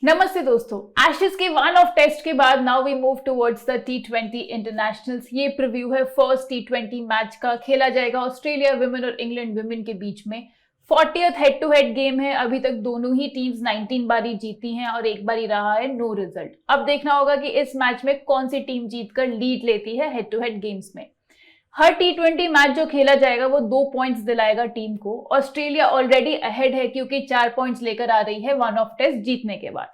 नमस्ते दोस्तों, एशेज के वन ऑफ टेस्ट के बाद now we move towards the T20 internationals. ये प्रीव्यू है फर्स्ट T20 मैच का। खेला जाएगा ऑस्ट्रेलिया विमेन और इंग्लैंड विमेन के बीच में। 40th head to head game है। अभी तक दोनों ही टीम्स 19 बारी जीती हैं और एक बारी रहा है नो रिजल्ट। अब देखना होगा कि इस मैच में कौन सी टीम जीतकर लीड लेती है हेड टू हेड गेम्स में। हर T20 मैच जो खेला जाएगा वो 2 पॉइंट्स दिलाएगा टीम को। ऑस्ट्रेलिया ऑलरेडी अहेड है क्योंकि 4 पॉइंट्स लेकर आ रही है वन ऑफ टेस्ट जीतने के बाद।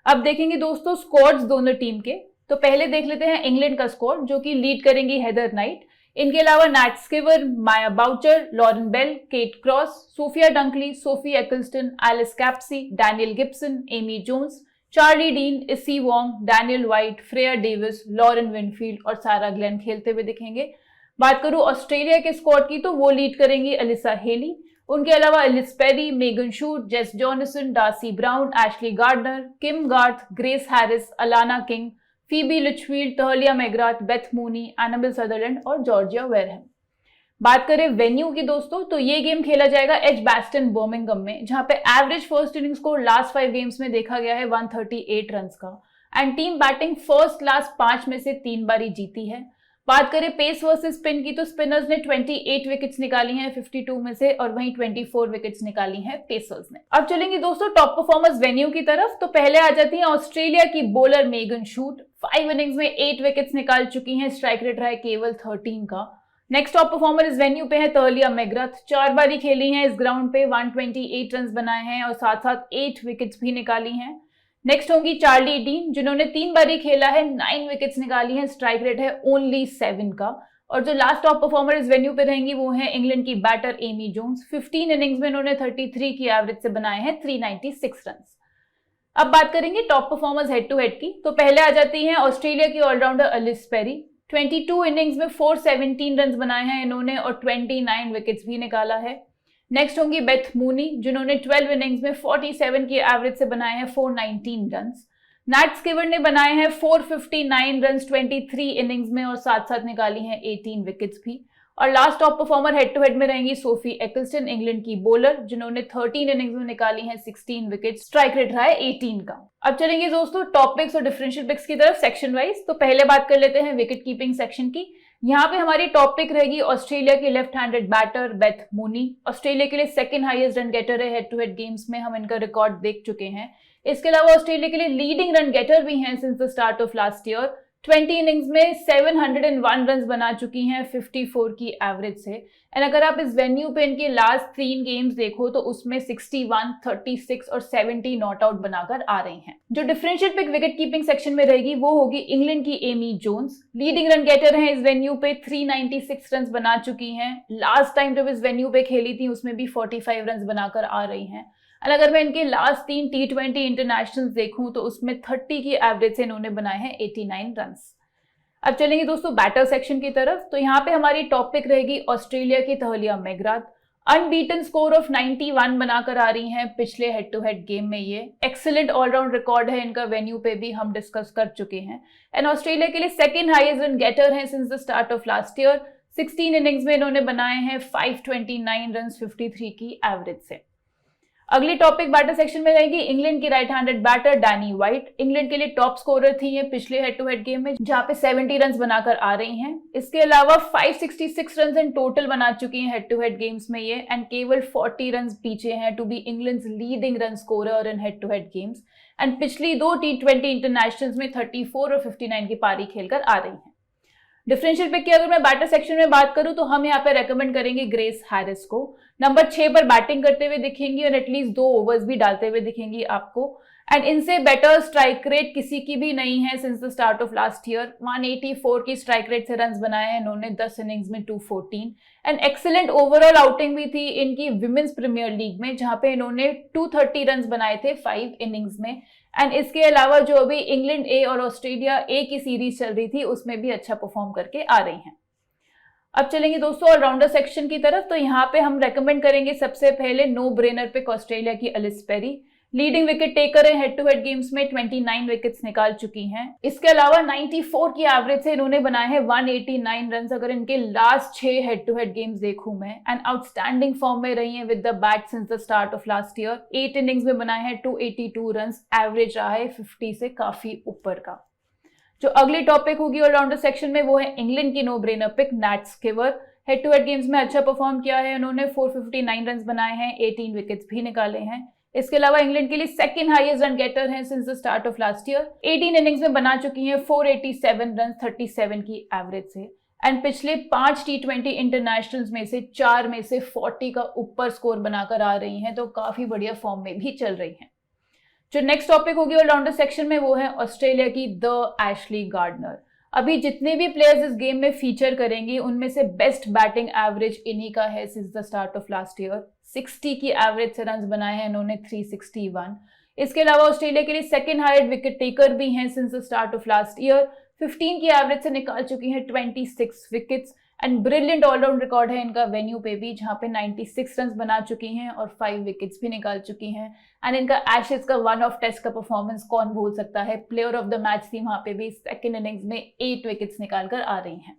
अब देखेंगे दोस्तों स्कोर्स दोनों टीम के। तो पहले देख लेते हैं इंग्लैंड का स्कोर, जो कि लीड करेंगी हेदर नाइट। इनके अलावा Nat Sciver, Maya Bouchier, Lauren Bell, Kate Cross, Sophia Dunkley, Sophie Ecclestone, Alice Capsey, Danielle Gibson, Amy Jones, Charlie Dean, Issy Wong, Danielle Wyatt, Freya Davies, Lauren Winfield और Sarah Glenn खेलते हुए दिखेंगे। बात करूं Australia के squad की तो वो लीड करेंगी अलिसा हेली। उनके अलावा Ellyse Perry, Megan Schutt, Jess Jonassen, Darcie Brown, Ashleigh Gardner, Kim Garth, Grace Harris, Alana King, Phoebe Litchfield, Tahlia McGrath, Beth Mooney, Annabel Sutherland और जॉर्जिया वेरहम। बात करें वेन्यू की दोस्तों तो ये गेम खेला जाएगा एजबास्टन बर्मिंघम में, जहां पे एवरेज फर्स्ट इनिंग्स को लास्ट 5 गेम्स में देखा गया है 138 रन का। And team batting first last 5 में से 3 बारी जीती है। बात करें पेस वर्सेस स्पिन की तो स्पिनर्स ने 28 विकेट्स निकाली हैं 52 में से, और वहीं 24 विकेट्स निकाली हैं पेसर्स ने। अब चलेंगे दोस्तों टॉप परफॉर्मर्स वेन्यू की तरफ। तो पहले आ जाती है ऑस्ट्रेलिया की बॉलर मेगन शूट। 5 इनिंग्स में 8 विकेट्स निकाल चुकी हैं, स्ट्राइक रेट रहा है केवल 13 का। नेक्स्ट टॉप परफॉर्मर इस वेन्यू पे है तहलिया मैग्राथ। 4 बारी खेली हैं इस ग्राउंड पे, 128 रन बनाए हैं और साथ साथ 8 विकेट्स भी निकाली हैं। नेक्स्ट होंगी चार्ली डीन, जिन्होंने 3 बारी खेला है, 9 विकेट्स निकाली हैं, स्ट्राइक रेट है ओनली 7 का। और जो लास्ट टॉप परफॉर्मर इस वेन्यू पे रहेंगी वो है इंग्लैंड की बैटर एमी जोन्स। 15 इनिंग्स में इन्होंने 33 की एवरेज से बनाए हैं 396 रन। अब बात करेंगे top performers head to head की। तो पहले आ जाती है ऑस्ट्रेलिया की ऑलराउंडर एलिस पेरी। 22 इनिंग्स में 417 रन बनाए हैं इन्होंने और 29 विकेट्स भी निकाला है। नेक्स्ट होंगी बेथ मूनी, जिन्होंने 12 इनिंग्स में 47 की एवरेज से बनाए हैं 419 रन। नैट स्किवर ने बनाए हैं 459 रन 23 इनिंग्स में और साथ साथ निकाली हैं 18 विकेट्स भी। और last top performer head to head में रहेंगी सोफी एक्लस्टन, इंग्लैंड की बॉलर, जिन्होंने 13 इनिंग्स में निकाली हैं 16 विकेट, स्ट्राइक रेट रहा है 18 का। अब चलेंगे दोस्तों टॉप पिक्स और डिफरेंशियल पिक्स की तरफ सेक्शन वाइज। तो पहले बात कर लेते हैं विकेट कीपिंग सेक्शन की। यहाँ पे हमारी टॉप पिक रहेगी ऑस्ट्रेलिया की left handed batter Beth Mooney. Australia के लिए सेकंड हाईएस्ट रन गेटर है हेड टू हेड गेम्स में, हम इनका रिकॉर्ड देख चुके हैं। इसके अलावा ऑस्ट्रेलिया के लिए लीडिंग रन गेटर भी हैं since the start of last year. 20 innings में 701 रन बना चुकी हैं 54 की एवरेज से। एंड अगर आप इस वेन्यू पे इनके लास्ट 3 गेम्स देखो तो उसमें 61, 36 और 70 नॉट आउट बनाकर आ रही हैं। जो differential pick wicket keeping section में रहेगी वो होगी इंग्लैंड की Amy Jones. Leading run getter हैं इस वेन्यू पे, 396 रन बना चुकी हैं। लास्ट टाइम जब इस वेन्यू पे खेली थी उसमें भी 45 रन बनाकर आ रही हैं। और अगर मैं इनके लास्ट 3 T20 इंटरनेशनल देखूं तो उसमें 30 की एवरेज से इन्होंने बनाए हैं 89 रन। अब चलेंगे दोस्तों बैटर सेक्शन की तरफ। तो यहाँ पे हमारी टॉप पिक रहेगी ऑस्ट्रेलिया की Tahlia McGrath. Unbeaten score of 91 बनाकर आ रही हैं पिछले हेड टू हेड गेम में। ये एक्सीलेंट ऑलराउंड रिकॉर्ड है इनका, वेन्यू पे भी हम डिस्कस कर चुके हैं। एंड ऑस्ट्रेलिया के लिए सेकंड हाईएस्ट रन गेटर हैं since the start of last year. 16 innings में इन्होंने बनाए हैं 529 रन 53 की एवरेज से। अगली टॉपिक बैटर सेक्शन में रहेगी इंग्लैंड की right handed batter Danni Wyatt. England के लिए टॉप स्कोरर थी ये पिछले हेड टू हेड गेम में, जहां पे 70 रन बनाकर आ रही हैं। इसके अलावा 566 रन इन टोटल बना चुकी हैं हेड टू हेड गेम्स में ये, एंड केवल 40 रन पीछे हैं to be England's leading run scorer in head to head games. And पिछली 2 T20 इंटरनेशनल्स में 34 और 59 की पारी खेलकर आ रही हैं। डिफरेंशियल पिक की अगर मैं बैटर सेक्शन में बात करूं तो हम यहाँ पे रेकमेंड करेंगे ग्रेस हैरिस को। नंबर 6 पर बैटिंग करते हुए दिखेंगी और एटलीस्ट 2 ओवर्स भी डालते हुए दिखेंगी आपको। एंड इनसे बेटर स्ट्राइक रेट किसी की भी नहीं है since the start of last year. 184 की स्ट्राइक रेट से रन बनाए हैं इन्होंने 10 इनिंग्स में 214। एंड एक्सीलेंट ओवरऑल आउटिंग भी थी इनकी विमेंस प्रीमियर लीग में, जहां पे इन्होंने 230 रन बनाए थे 5 इनिंग्स में। एंड इसके अलावा जो अभी इंग्लैंड ए और ऑस्ट्रेलिया ए की सीरीज चल रही थी उसमें भी अच्छा परफॉर्म करके आ रही हैं। अब चलेंगे दोस्तों ऑलराउंडर सेक्शन की तरफ। तो यहाँ पे हम रेकमेंड करेंगे सबसे पहले नो ब्रेनर पिक ऑस्ट्रेलिया की Ellyse Perry. Leading wicket taker है, हेड टू हेड गेम्स में 29 विकेट्स निकाल चुकी हैं। इसके अलावा 94 की एवरेज से इन्होंने बनाए हैं 189 रन। अगर इनके last 6 head to head games देखूं मैं, एंड आउटस्टैंडिंग फॉर्म में रही हैं with the bat since the start of last year. 8 innings में बनाए हैं 282 रन, एवरेज रहा है 50 से काफी ऊपर का। जो अगली टॉपिक होगी ऑलराउंडर सेक्शन में वो है इंग्लैंड की no brainer pick Nat Sciver. Head to head games में अच्छा परफॉर्म किया है उन्होंने, 459 रन बनाए हैं, 18 विकेट्स भी निकाले हैं। इसके अलावा इंग्लैंड के लिए सेकंड हाईएस्ट रन गेटर हैं since the start of last year. 18 innings में बना चुकी हैं 487 रन 37 की एवरेज से, एंड पिछले 5 T20 इंटरनेशनल्स में से 4 में से 40 का ऊपर स्कोर बनाकर आ रही हैं, तो काफी बढ़िया फॉर्म में भी चल रही हैं। जो नेक्स्ट टॉपिक होगी ऑलराउंडर सेक्शन में वो है ऑस्ट्रेलिया की द एशली गार्डनर। अभी जितने भी प्लेयर्स इस गेम में फीचर करेंगे उनमें से बेस्ट बैटिंग एवरेज इन्हीं का है since the start of last year. 60 की एवरेज से रन बनाए हैं इन्होंने, 361। इसके अलावा ऑस्ट्रेलिया के लिए सेकंड हाईएस्ट विकेट टेकर भी हैं since the start of last year. 15 की एवरेज से निकाल चुकी हैं 26 wickets, and brilliant allround record है इनका वेन्यू पे भी, जहां पे 96 रन बना चुकी हैं और 5 विकेट्स भी निकाल चुकी हैं। एंड इनका एशेज का वन ऑफ टेस्ट का परफॉर्मेंस कौन भूल सकता है। प्लेयर ऑफ द मैच थी वहां पे भी, सेकंड इनिंग्स में 8 विकेट्स निकाल कर आ रही हैं।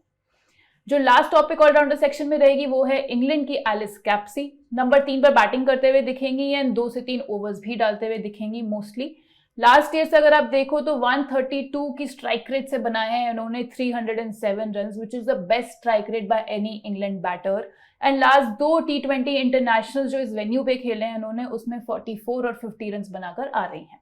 जो लास्ट टॉपिक ऑलराउंडर सेक्शन में रहेगी वो है इंग्लैंड की एलिस कैप्सी। नंबर 3 पर बैटिंग करते हुए दिखेंगी एंड 2 से 3 ओवर्स भी डालते हुए दिखेंगी मोस्टली। लास्ट ईयर से अगर आप देखो तो 132 की स्ट्राइक रेट से बनाए हैं उन्होंने 307 run, which is the best strike rate by any England batter. And last 2 T20 international जो इस वेन्यू पे खेले हैं उन्होंने, उसमें 44 और 50 रन बनाकर आ रही हैं।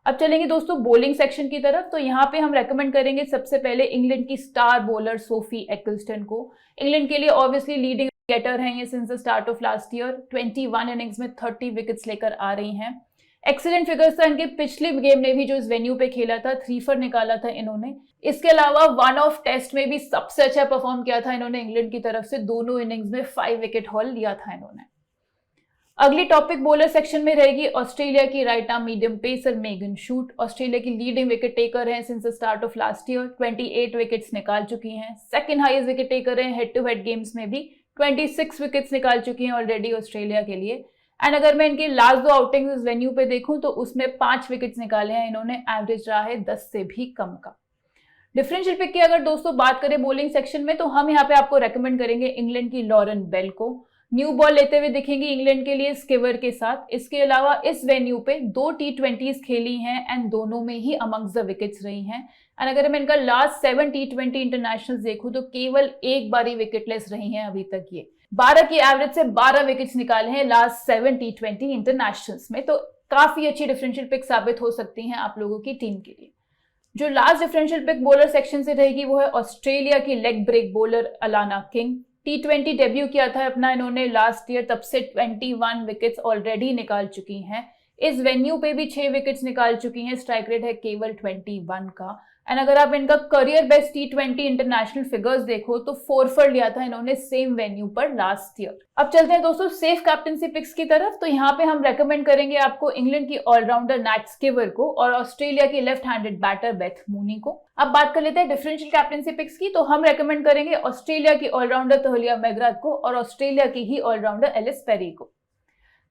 अब चलेंगे दोस्तों बॉलिंग सेक्शन की तरफ। तो यहाँ पे हम रेकमेंड करेंगे सबसे पहले इंग्लैंड की स्टार बॉलर सोफी एक्लस्टन को। इंग्लैंड के लिए ऑब्वियसली लीडिंग गेटर हैं ये since the start of last year. 21 innings में 30 विकेट्स लेकर आ रही हैं। एक्सीलेंट फिगर्स था इनके पिछले गेम में भी जो इस वेन्यू पे खेला था, 3 for निकाला था इन्होंने। इसके अलावा वन ऑफ टेस्ट में भी सबसे अच्छा परफॉर्म किया था इन्होंने इंग्लैंड की तरफ से, दोनों इनिंग्स में 5 विकेट हॉल लिया था इन्होंने। अगली टॉपिक बॉलर सेक्शन में रहेगी ऑस्ट्रेलिया की right arm medium pacer Megan Schutt. Australia की लीडिंग विकेट टेकर हैं since the start of last year. 28 wickets निकाल चुकी हैं, सेकंड हाईएस्ट विकेट टेकर हैं हेड टू हेड गेम्स में भी, 26 विकेट्स निकाल चुकी हैं ऑलरेडी ऑस्ट्रेलिया के लिए। एंड अगर मैं इनके लास्ट 2 आउटिंग्स इस वेन्यू पे देखूं तो उसमें 5 विकेट्स निकाले हैं इन्होंने, एवरेज रहा है 10 से भी कम का। डिफरेंशियल पिक की अगर दोस्तों बात करें बॉलिंग सेक्शन में, तो हम यहाँ पे आपको रेकमेंड करेंगे इंग्लैंड की लॉरेन बेल को। न्यू बॉल लेते हुए दिखेंगी इंग्लैंड के लिए स्किवर के साथ। इसके अलावा इस वेन्यू पे 2 T20s खेली हैं एंड दोनों में ही अमंग्स द विकेट्स रही हैं। एंड अगर मैं इनका लास्ट 7 T20 इंटरनेशनल्स देखूं तो केवल एक बार ही विकेटलेस रही हैं अभी तक ये। 12 की एवरेज से 12 विकेट्स निकाले हैं लास्ट 7 T20 इंटरनेशनल्स में, तो काफी अच्छी डिफरेंशियल पिक साबित हो सकती हैं आप लोगों की टीम के लिए। जो last differential pick bowler section से रहेगी वो है ऑस्ट्रेलिया की leg break bowler Alana King. T20 debut किया था अपना इन्होंने लास्ट ईयर, तब से 21 विकेट्स ऑलरेडी निकाल चुकी हैं। इस वेन्यू पे भी 6 विकेट्स निकाल चुकी हैं, स्ट्राइक रेट है केवल 21 का। एंड अगर आप इनका career best T20 international figures देखो तो 4 for लिया था इन्होंने सेम वेन्यू पर लास्ट ईयर। अब चलते हैं दोस्तों सेफ कैप्टनसी पिक्स की तरफ। तो यहाँ पे हम रेकमेंड करेंगे आपको इंग्लैंड की ऑलराउंडर नैट स्किवर को और ऑस्ट्रेलिया की left handed batter Beth Mooney को। अब बात कर लेते हैं डिफरेंशियल कैप्टनसी पिक्स की। तो हम रेकमेंड करेंगे ऑस्ट्रेलिया की ऑलराउंडर तहलिया मैग्राथ को और ऑस्ट्रेलिया की ही ऑलराउंडर एलिस पेरी को।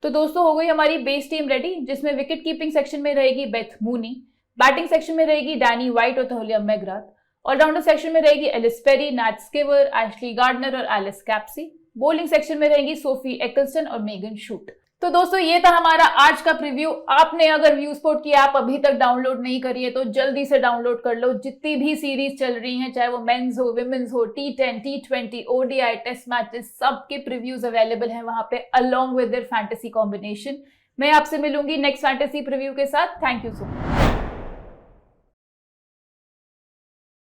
तो दोस्तों हो गई हमारी बेस टीम रेडी, जिसमें विकेट कीपिंग सेक्शन में रहेगी बेथ मूनी, बैटिंग सेक्शन में रहेगी डैनी वाइट और तहलिया मैग्राथ, ऑलराउंडर सेक्शन में रहेगी Ellyse Perry, Nat Sciver, Ashleigh Gardner और एलिस कैप्सी, बॉलिंग सेक्शन में रहेंगी सोफी एक्लस्टन और मेगन शूट। तो दोस्तों ये था हमारा आज का प्रीव्यू। आपने अगर व्यू स्पोर्ट की ऐप अभी तक डाउनलोड नहीं करी है तो जल्दी से डाउनलोड कर लो। जितनी भी सीरीज चल रही हैं, चाहे वो मेंस हो, विमेंस हो, T10, T20, ODI, test matches, सबके प्रीव्यूज अवेलेबल हैं वहां पे along with their fantasy combination. मैं आपसे मिलूंगी नेक्स्ट फैंटेसी प्रीव्यू के साथ। Thank you so much.